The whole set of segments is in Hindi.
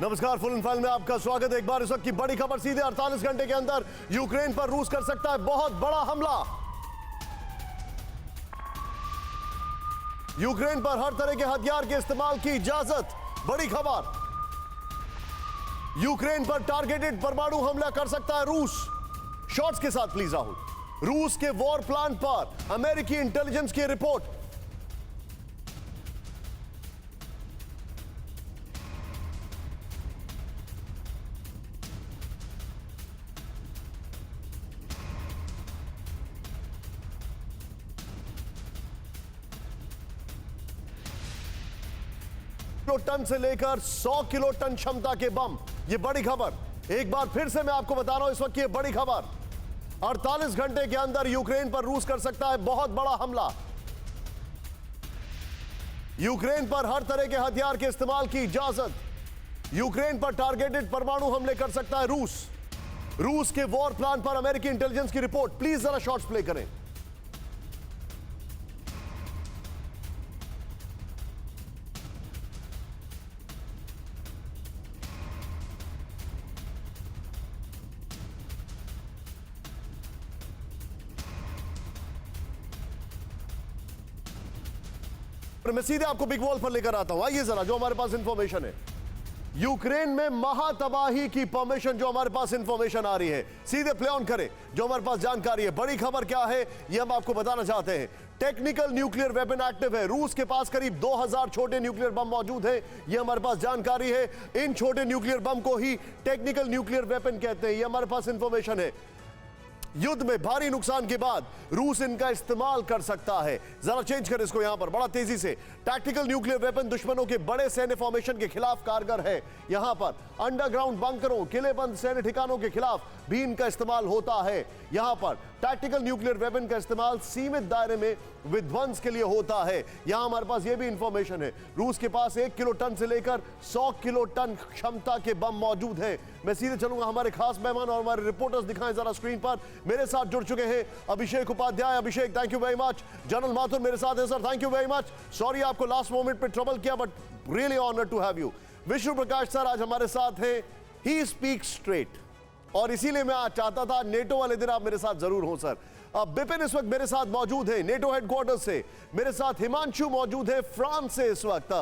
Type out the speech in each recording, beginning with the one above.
नमस्कार, फुल एंड फाइल में आपका स्वागत है। एक बार इस वक्त की बड़ी खबर, सीधे 48 घंटे के अंदर यूक्रेन पर रूस कर सकता है बहुत बड़ा हमला। यूक्रेन पर हर तरह के हथियार के इस्तेमाल की इजाजत। बड़ी खबर, यूक्रेन पर टारगेटेड परमाणु हमला कर सकता है रूस। शॉट्स के साथ प्लीज राहुल। रूस के वॉर प्लान पर अमेरिकी इंटेलिजेंस की रिपोर्ट। किलो टन से लेकर 100 किलो टन क्षमता के बम। यह बड़ी खबर, एक बार फिर से मैं आपको बता रहा हूं इस वक्त की बड़ी खबर। 48 घंटे के अंदर यूक्रेन पर रूस कर सकता है बहुत बड़ा हमला। यूक्रेन पर हर तरह के हथियार के इस्तेमाल की इजाजत। यूक्रेन पर टारगेटेड परमाणु हमले कर सकता है रूस। रूस के वॉर प्लान पर अमेरिकी इंटेलिजेंस की रिपोर्ट। प्लीज जरा शॉट्स प्ले करें। मैं सीधे आपको बिग वॉल पर लेकर आता हूं। आइए जरा, जो हमारे पास इंफॉर्मेशन है, यूक्रेन में महातबाही की परमिशन, जो हमारे पास इंफॉर्मेशन आ रही है, सीधे प्ले ऑन करें। जो हमारे पास जानकारी है, बड़ी खबर क्या है यह हम आपको बताना चाहते हैं। टेक्निकल न्यूक्लियर वेपन एक्टिव है। रूस के पास करीब 2000 छोटे न्यूक्लियर बम मौजूद हैं, यह हमारे पास जानकारी है। इन छोटे न्यूक्लियर बम को ही टेक्निकल न्यूक्लियर वेपन कहते हैं, यह हमारे पास इंफॉर्मेशन है। युद्ध में भारी नुकसान के बाद रूस इनका इस्तेमाल कर सकता है। जरा चेंज कर इसको यहां पर बड़ा तेजी से। टैक्टिकल न्यूक्लियर वेपन दुश्मनों के बड़े सैन्य फॉर्मेशन के खिलाफ कारगर है। यहां पर अंडरग्राउंड बंकरों, किलेबंद सैन्य ठिकानों के खिलाफ भी इनका इस्तेमाल होता है। यहां पर टैक्टिकल न्यूक्लियर वेपन का इस्तेमाल सीमित दायरे में विध्वंस के लिए होता है। यहां हमारे पास यह भी इंफॉर्मेशन है, रूस के पास 1 किलो टन से लेकर 100 किलो टन क्षमता के बम मौजूद हैं। मैं सीधे चलूंगा, हमारे खास मेहमान और हमारे रिपोर्टर्स दिखाएं जरा स्क्रीन पर। मेरे साथ जुड़ चुके हैं Abhishek Upadhyay. Abhishek, thank you very much. General Mathur मेरे साथ है। Sir, thank you very much. Sorry आपको लास्ट मोमेंट पे ट्रबल किया, but really honour to have you. Vishnu Prakash sir आज हमारे साथ हैं। ही स्पीक्स स्ट्रेट, और इसीलिए मैं आज चाहता था नेटो वाले दिन आप मेरे साथ जरूर हो सर। अब बिपिन इस वक्त मेरे साथ मौजूद है नेटो हेडक्वार्टर से। मेरे साथ हिमांशु मौजूद है फ्रांस से, इस वक्त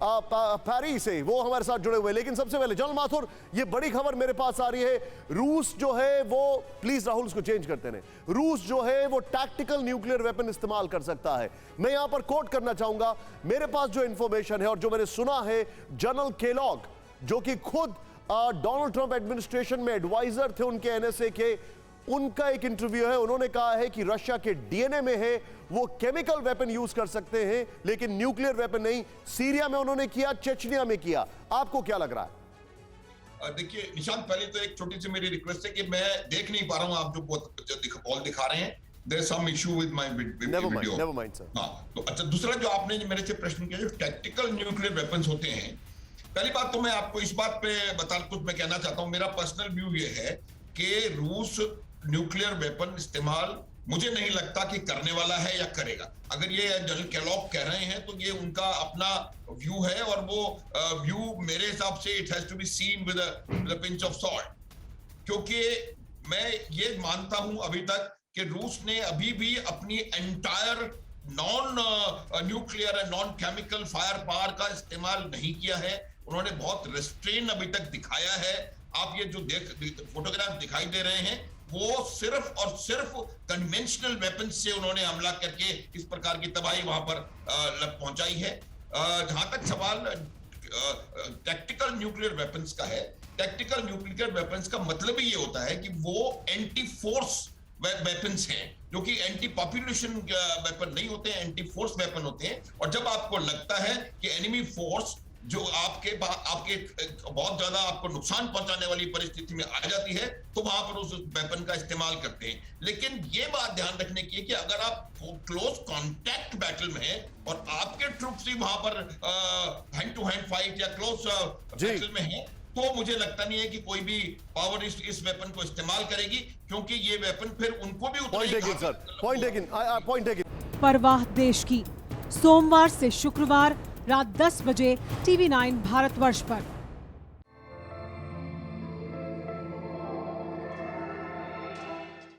पेरिस से, वो हमारे साथ जुड़े हुए। लेकिन सबसे पहले जनरल माथुर, ये बड़ी खबर मेरे पास आ रही है, रूस जो है वो, प्लीज राहुल इसको चेंज करते हैं, रूस जो है वो टैक्टिकल न्यूक्लियर वेपन इस्तेमाल कर सकता है। मैं यहां पर कोट करना चाहूंगा, मेरे पास जो इंफॉर्मेशन है और जो मैंने सुना है, जनरल केलॉग जो कि खुद डोनाल्ड ट्रंप एडमिनिस्ट्रेशन में एडवाइजर थे उनके एनएसए के, उनका एक इंटरव्यू है। उन्होंने कहा है कि रशिया के डीएनए में है, वो केमिकल वेपन यूज कर सकते हैं लेकिन न्यूक्लियर वेपन नहीं। सीरिया में उन्होंने किया, चेचनिया में किया। आपको क्या लग रहा है? देखिए निशांत, पहले तो एक छोटी सी मेरी रिक्वेस्ट है कि मैं देख नहीं पा रहा हूं आप जो बॉल दिखा रहे हैं। There is some issue with my video. Never mind, sir. हाँ, तो अच्छा, दूसरा जो आपने मेरे से प्रश्न किया, जो टैक्टिकल न्यूक्लियर वेपन्स होते हैं, पहली बात तो मैं आपको इस बात पे कुछ मैं कहना चाहता हूं। मेरा पर्सनल व्यू ये है कि रूस न्यूक्लियर वेपन इस्तेमाल मुझे नहीं लगता कि करने वाला है या करेगा। अगर ये जनरल केलॉग कह रहे हैं तो ये उनका अपना व्यू है, और वो व्यू मेरे हिसाब से it has to be seen with a pinch of salt, क्योंकि मैं ये मानता हूं अभी तक कि रूस ने अभी भी अपनी entire non nuclear and non chemical fire power का इस्तेमाल नहीं किया है। उन्होंने बहुत रिस्ट्रेन अभी तक दिखाया है। आप ये जो फोटोग्राफ दिखाई दे रहे हैं, वो सिर्फ और सिर्फ कन्वेंशनल वेपन से उन्होंने हमला करके इस प्रकार की तबाही वहां पर पहुंचाई है। जहां तक सवाल टैक्टिकल न्यूक्लियर वेपन्स का है, टैक्टिकल न्यूक्लियर वेपन्स का मतलब ही ये होता है कि वो एंटी फोर्स वेपन्स हैं, जो कि एंटी पॉपुलेशन वेपन नहीं होते हैं, एंटी फोर्स वेपन होते हैं। और जब आपको लगता है कि एनिमी फोर्स जो आपके बहुत ज्यादा आपको नुकसान पहुंचाने वाली परिस्थिति में आ जाती है, तो वहां पर उस वेपन का इस्तेमाल करते हैं। लेकिन ये बात ध्यान रखने की है कि अगर आप क्लोज कांटेक्ट बैटल में हैं और आपके ट्रूप्स ही वहां पर हैंड टू हैंड फाइट या क्लोज बैटल में हैं, तो मुझे लगता नहीं है कि कोई भी पावर इस वेपन को इस्तेमाल करेगी, क्योंकि ये वेपन फिर उनको भी पॉइंट टेकन। परवाह देश की, सोमवार से शुक्रवार रात 10 बजे TV9 भारतवर्ष पर।